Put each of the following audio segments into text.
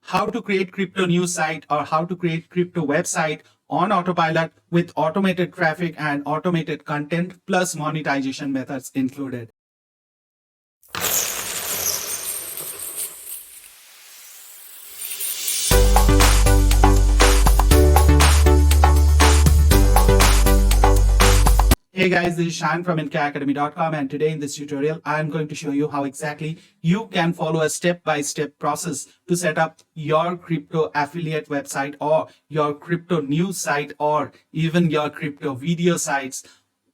how to create crypto news site or how to create crypto website on Autopilot with automated traffic and automated content plus monetization methods included. Hey guys, this is Shan from nkacademy.com, and today in this tutorial, I'm going to show you how exactly you can follow a step-by-step process to set up your crypto affiliate website or your crypto news site or even your crypto video sites,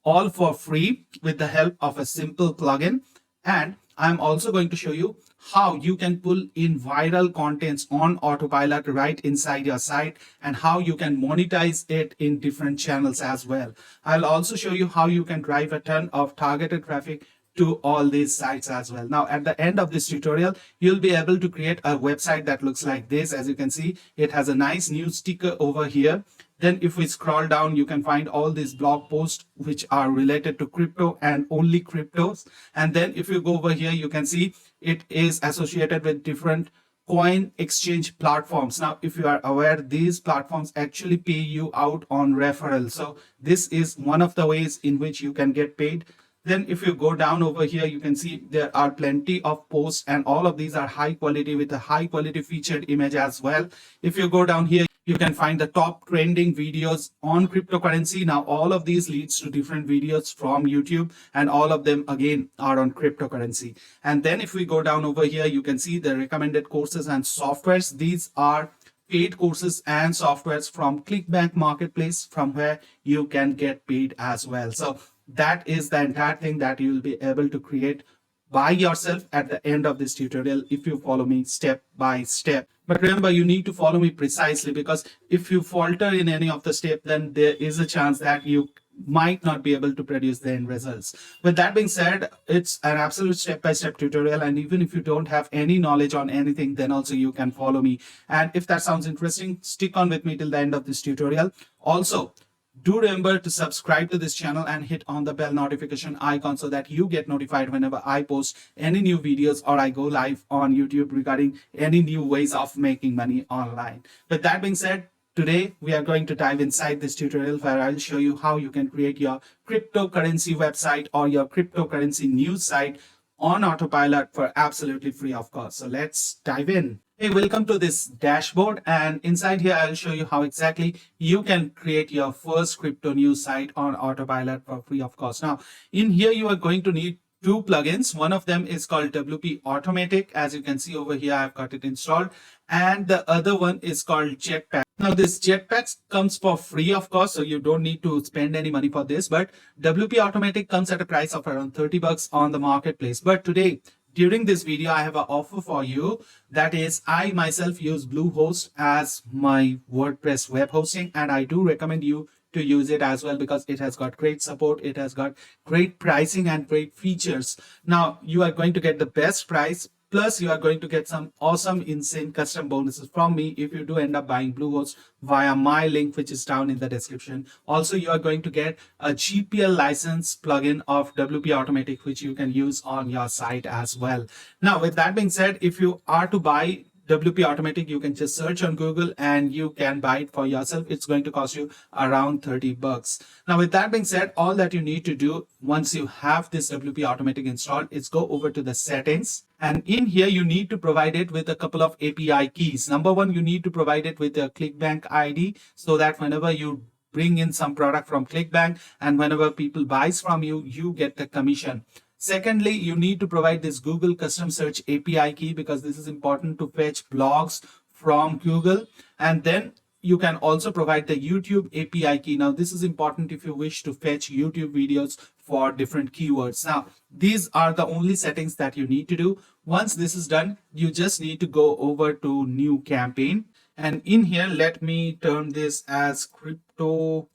all for free with the help of a simple plugin. And I'm also going to show you how you can pull in viral contents on Autopilot right inside your site and how you can monetize it in different channels as well. I'll also show you how you can drive a ton of targeted traffic to all these sites as well. Now, at the end of this tutorial, you'll be able to create a website that looks like this. As you can see, it has a nice news sticker over here. Then if we scroll down, you can find all these blog posts which are related to crypto and only cryptos. And then if you go over here, you can see it is associated with different coin exchange platforms. Now, if you are aware, these platforms actually pay you out on referral. So this is one of the ways in which you can get paid. Then if you go down over here, you can see there are plenty of posts and all of these are high quality with a high quality featured image as well. If you go down here, you can find the top trending videos on cryptocurrency. Now, all of these leads to different videos from YouTube, and all of them again are on cryptocurrency. And then if we go down over here, you can see the recommended courses and softwares. These are paid courses and softwares from Clickbank marketplace, from where you can get paid as well. So that is the entire thing that you will be able to create by yourself at the end of this tutorial if you follow me step by step. But remember, you need to follow me precisely, because if you falter in any of the steps, then there is a chance that you might not be able to produce the end results. With that being said, it's an absolute step-by-step tutorial, and even if you don't have any knowledge on anything, then also you can follow me. And if that sounds interesting, stick on with me till the end of this tutorial. Also, do remember to subscribe to this channel and hit on the bell notification icon so that you get notified whenever I post any new videos or I go live on YouTube regarding any new ways of making money online. With that being said, today we are going to dive inside this tutorial where I'll show you how you can create your cryptocurrency website or your cryptocurrency news site on Autopilot for absolutely free of cost. So let's dive in. Hey, welcome to this dashboard, and inside here I'll show you how exactly you can create your first crypto news site on Autopilot for free of cost. Now, in here you are going to need two plugins. One of them is called WP Automatic. As you can see over here, I've got it installed, and the other one is called Jetpack. Now, this Jetpack comes for free of cost, so you don't need to spend any money for this, but WP Automatic comes at a price of around 30 bucks on the marketplace. But today, during this video, I have an offer for you. That is, I myself use BlueHost as my WordPress web hosting, and I do recommend you to use it as well because it has got great support, it has got great pricing and great features. Now, you are going to get the best price, plus you are going to get some awesome, insane custom bonuses from me if you do end up buying BlueHost via my link, which is down in the description. Also, you are going to get a GPL license plugin of WP Automatic, which you can use on your site as well. Now, with that being said, if you are to buy WP Automatic, you can just search on Google and you can buy it for yourself. It's going to cost you around 30 bucks. Now, with that being said, all that you need to do once you have this WP Automatic installed is go over to the settings. And in here, you need to provide it with a couple of API keys. Number one, you need to provide it with a Clickbank ID so that whenever you bring in some product from Clickbank and whenever people buys from you, you get the commission. Secondly, you need to provide this Google custom search API key because this is important to fetch blogs from Google. And then you can also provide the YouTube API key. Now, this is important if you wish to fetch YouTube videos for different keywords. Now, these are the only settings that you need to do. Once this is done, you just need to go over to new campaign. And in here, let me term this as crypto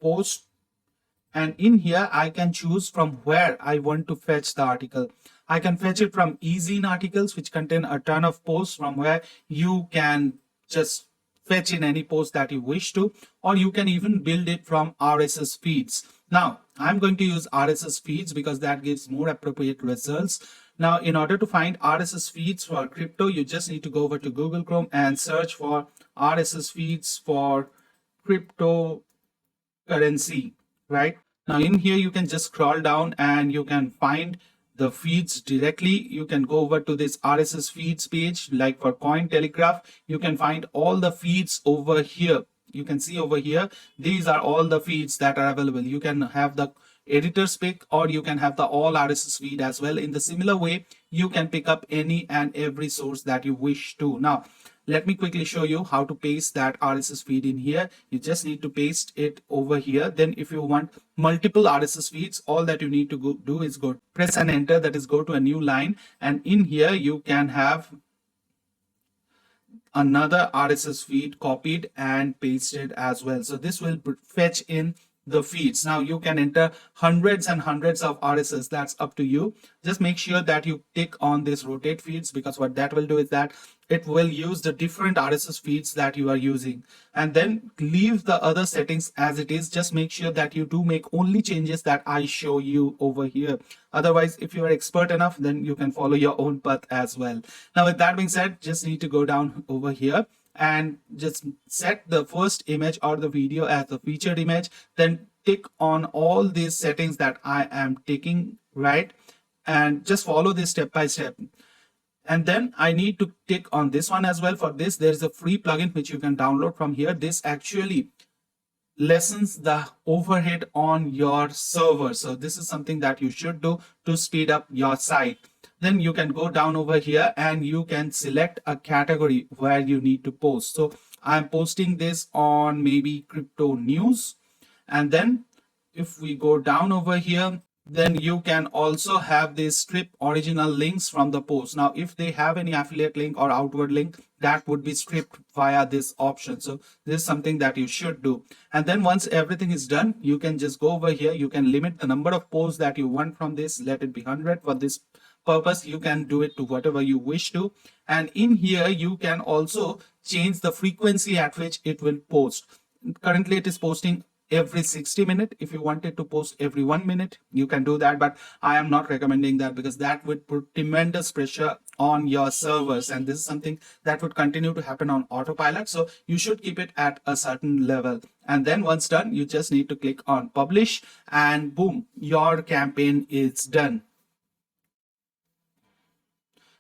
post. And in here, I can choose from where I want to fetch the article. I can fetch it from ezine articles, which contain a ton of posts from where you can just fetch in any post that you wish to, or you can even build it from RSS feeds. Now, I'm going to use RSS feeds because that gives more appropriate results. Now, in order to find RSS feeds for crypto, you just need to go over to Google Chrome and search for RSS feeds for cryptocurrency, right? Now in here, you can just scroll down and you can find the feeds directly. You can go over to this RSS feeds page, like for Cointelegraph, you can find all the feeds over here. You can see over here, these are all the feeds that are available. You can have the editor's pick, or you can have the all RSS feed as well. In the similar way, you can pick up any and every source that you wish to. Now, let me quickly show you how to paste that RSS feed in here. You just need to paste it over here. Then if you want multiple RSS feeds, all that you need to do is go press and enter, that is go to a new line. And in here, you can have another RSS feed copied and pasted as well. So this will fetch in the feeds. Now you can enter hundreds and hundreds of RSS. That's up to you. Just make sure that you tick on this rotate feeds, because what that will do is that it will use the different RSS feeds that you are using, and then leave the other settings as it is. Just make sure that you do make only changes that I show you over here. Otherwise, if you are expert enough, then you can follow your own path as well. Now, with that being said, just need to go down over here and just set the first image or the video as the featured image. Then tick on all these settings that I am taking, right? And just follow this step by step. And then I need to tick on this one as well. For this, there is a free plugin which you can download from here. This actually lessens the overhead on your server. So this is something that you should do to speed up your site. Then you can go down over here and you can select a category where you need to post. So I'm posting this on maybe crypto news. And then if we go down over here, then you can also have this strip original links from the post. Now, if they have any affiliate link or outward link, that would be stripped via this option. So this is something that you should do. And then once everything is done, you can just go over here. You can limit the number of posts that you want from this. Let it be 100 for this purpose. You can do it to whatever you wish to. And in here, you can also change the frequency at which it will post. Currently, it is posting every 60 minutes. If you wanted to post every 1 minute, you can do that, but I am not recommending that, because that would put tremendous pressure on your servers, and this is something that would continue to happen on autopilot. So you should keep it at a certain level. And then once done, you just need to click on publish, and boom, your campaign is done.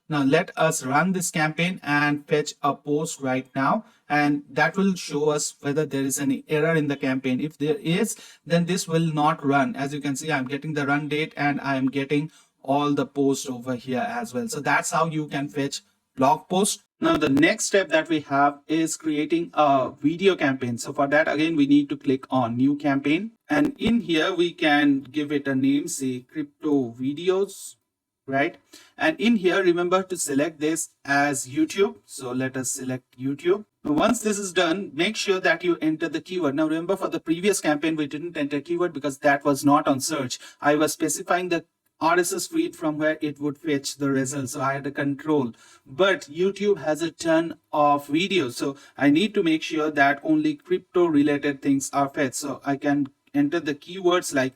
Now let us run this campaign and fetch a post right now, and that will show us whether there is any error in the campaign. If there is, then this will not run. As you can see, I'm getting the run date and I am getting all the posts over here as well. So that's how you can fetch blog posts. Now the next step that we have is creating a video campaign. So for that, again, we need to click on new campaign, and in here we can give it a name, say crypto videos. Right, and in here, remember to select this as YouTube. So let us select YouTube. Once this is done, make sure that you enter the keyword. Now remember, for the previous campaign, we didn't enter keyword because that was not on search. I was specifying the RSS feed from where it would fetch the results, so I had a control. But YouTube has a ton of videos, so I need to make sure that only crypto related things are fetched. So I can enter the keywords like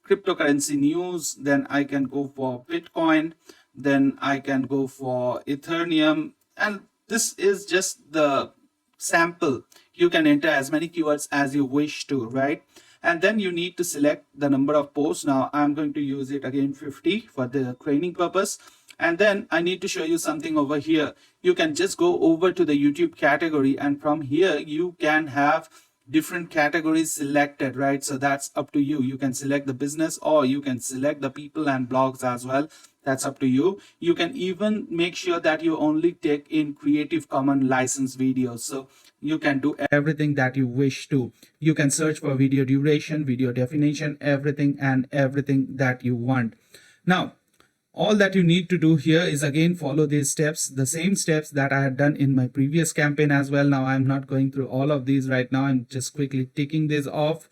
cryptocurrency news, then I can go for Bitcoin, then I can go for Ethereum, and this is just the sample. You can enter as many keywords as you wish to, right? And then you need to select the number of posts. Now I'm going to use it again 50 for the training purpose. And then I need to show you something over here. You can just go over to the YouTube category, and from here you can have different categories selected, right? So that's up to you. You can select the business, or you can select the people and blogs as well. That's up to you. You can even make sure that you only take in Creative Commons license videos. So you can do everything that you wish to. You can search for video duration, video definition, everything and everything that you want. Now, all that you need to do here is again follow these steps, the same steps that I had done in my previous campaign as well. Now I'm not going through all of these right now. I'm just quickly ticking this off.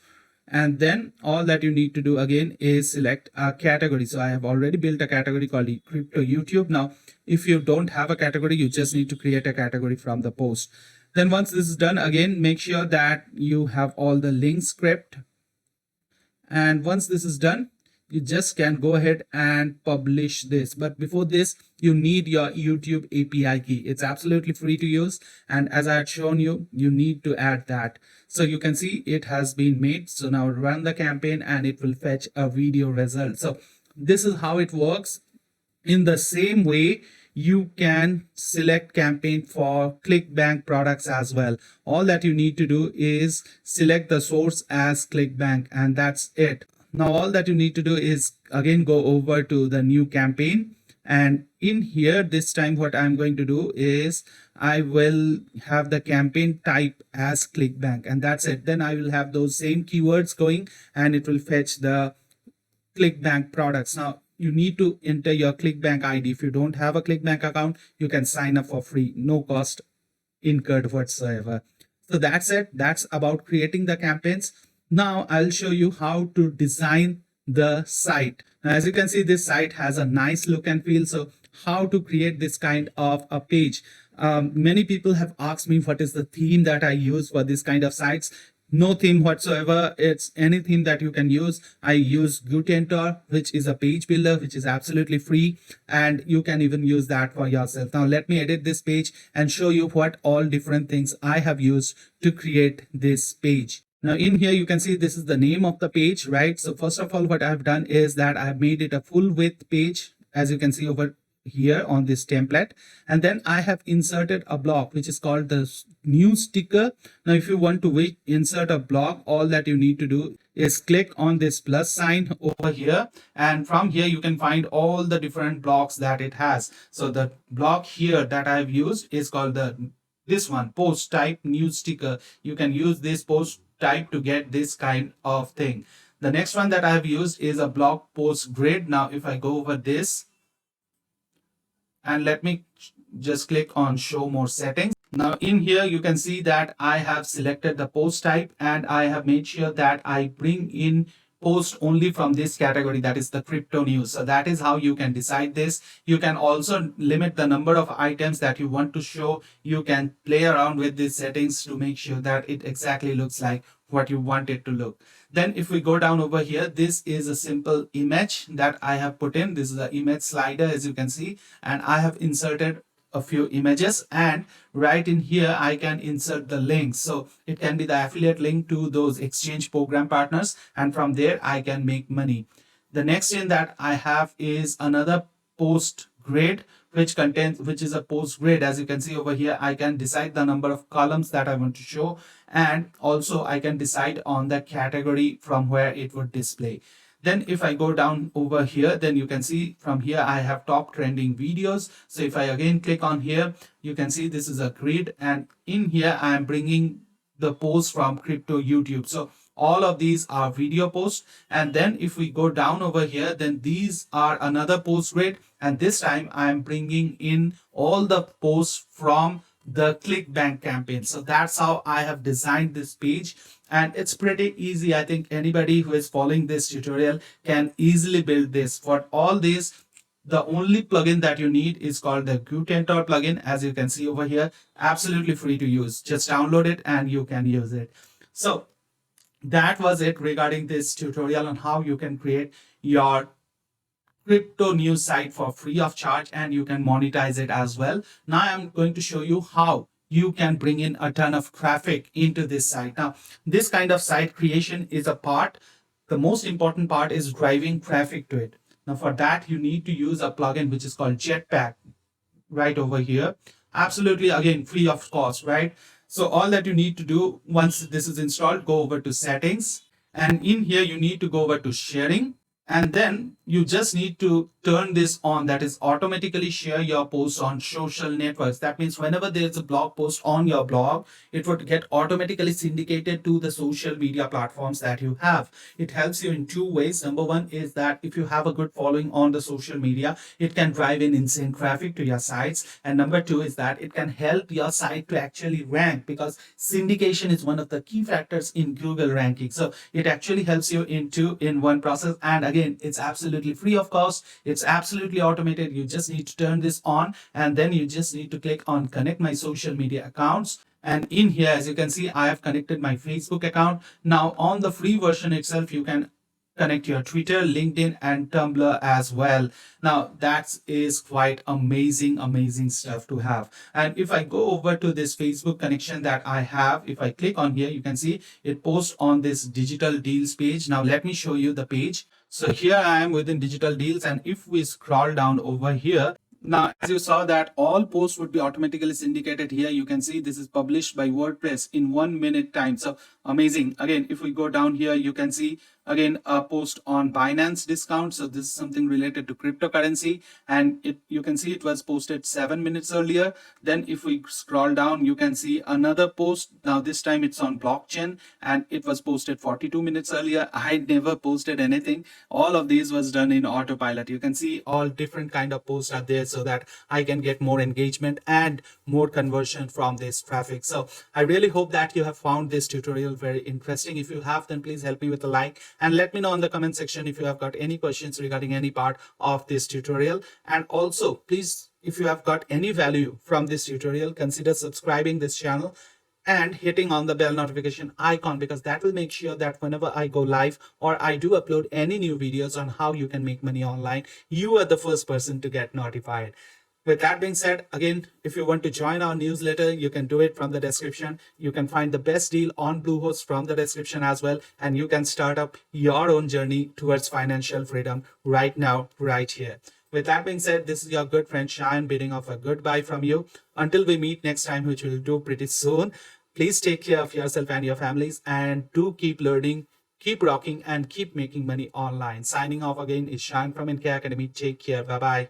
And then all that you need to do again is select a category. So I have already built a category called Crypto YouTube. Now, if you don't have a category, you just need to create a category from the post. Then once this is done, again, make sure that you have all the links script. And once this is done, you just can go ahead and publish this. But before this, you need your YouTube API key. It's absolutely free to use. And as I had shown you, you need to add that. So you can see it has been made. So now run the campaign and it will fetch a video result. So this is how it works. In the same way, you can select campaign for Clickbank products as well. All that you need to do is select the source as Clickbank, and that's it. Now all that you need to do is again go over to the new campaign, and in here this time what I'm going to do is I will have the campaign type as Clickbank, and that's it. Then I will have those same keywords going and it will fetch the Clickbank products. Now you need to enter your Clickbank ID. If you don't have a Clickbank account, you can sign up for free, no cost incurred whatsoever. So that's it. That's about creating the campaigns. Now I'll show you how to design the site. Now, as you can see, this site has a nice look and feel. So how to create this kind of a page? Many people have asked me what is the theme that I use for this kind of sites. No theme whatsoever. It's any theme that you can use. I use Gutentor, which is a page builder, which is absolutely free, and you can even use that for yourself. Now let me edit this page and show you what all different things I have used to create this page. Now in here you can see this is the name of the page, right? So first of all, what I've done is that I've made it a full width page, as you can see over here on this template, and then I have inserted a block which is called the new sticker. Now if you want to insert a block, all that you need to do is click on this plus sign over here, and from here you can find all the different blocks that it has. So the block here that I've used is called this one, post type new sticker. You can use this post type to get this kind of thing. The next one that I have used is a blog post grid. Now if I go over this, and let me just click on show more settings. Now in here you can see that I have selected the post type, and I have made sure that I bring in post only from this category, that is the crypto news. So that is how you can decide this. You can also limit the number of items that you want to show. You can play around with these settings to make sure that it exactly looks like what you want it to look. Then if we go down over here, this is a simple image that I have put in. This is the image slider, as you can see, and I have inserted a few images, and right in here I can insert the links. So it can be the affiliate link to those exchange program partners, and from there I can make money. The next thing that I have is another post grid, which is a post grid. As you can see over here, I can decide the number of columns that I want to show, and also I can decide on the category from where it would display. Then if I go down over here, then you can see from here I have top trending videos. So if I again click on here, you can see this is a grid, and in here I am bringing the posts from crypto YouTube. So all of these are video posts. And then if we go down over here, then these are another post grid, and this time I am bringing in all the posts from the Clickbank campaign. So that's how I have designed this page, and it's pretty easy. I think anybody who is following this tutorial can easily build this. For all this, the only plugin that you need is called the Gutentor plugin. As you can see over here, absolutely free to use. Just download it and you can use it. So that was it regarding this tutorial on how you can create your crypto news site for free of charge, and you can monetize it as well. Now I'm going to show you how you can bring in a ton of traffic into this site. Now this kind of site creation is a part. The most important part is driving traffic to it. Now for that you need to use a plugin which is called Jetpack right over here. Absolutely, again, free of cost, right? So all that you need to do once this is installed, go over to settings, and in here you need to go over to sharing, and then you just need to turn this on, that is automatically share your posts on social networks. That means whenever there's a blog post on your blog, it would get automatically syndicated to the social media platforms that you have. It helps you in two ways. Number one is that if you have a good following on the social media, it can drive in insane traffic to your sites. And number two is that it can help your site to actually rank, because syndication is one of the key factors in Google ranking. So it actually helps you in one process. And again, it's absolutely free of cost. It's absolutely automated. You just need to turn this on, and then you just need to click on connect my social media accounts. And in here, as you can see, I have connected my Facebook account. Now on the free version itself, you can connect your Twitter, LinkedIn, and Tumblr as well. Now that is quite amazing stuff to have. And if I go over to this Facebook connection that I have, if I click on here, you can see it posts on this digital deals page. Now let me show you the page. So here I am within digital deals, and if we scroll down over here, now, as you saw that all posts would be automatically syndicated here. You can see this is published by WordPress in 1 minute time. So amazing. Again, if we go down here, you can see again a post on Binance discount. So this is something related to cryptocurrency, and you can see it was posted 7 minutes earlier. Then if we scroll down, you can see another post. Now this time it's on blockchain, and it was posted 42 minutes earlier. I never posted anything. All of these was done in Autopilot. You can see all different kind of posts are there so that I can get more engagement and more conversion from this traffic. So I really hope that you have found this tutorial very interesting. If you have, then please help me with a like and let me know in the comment section if you have got any questions regarding any part of this tutorial. And also, please, if you have got any value from this tutorial, consider subscribing this channel and hitting on the bell notification icon, because that will make sure that whenever I go live or I do upload any new videos on how you can make money online, you are the first person to get notified. With that being said, again, if you want to join our newsletter, you can do it from the description. You can find the best deal on BlueHost from the description as well. And you can start up your own journey towards financial freedom right now, right here. With that being said, this is your good friend Shayan bidding off a goodbye from you. Until we meet next time, which we'll do pretty soon. Please take care of yourself and your families, and do keep learning, keep rocking, and keep making money online. Signing off again is Shayan from NK Academy. Take care. Bye-bye.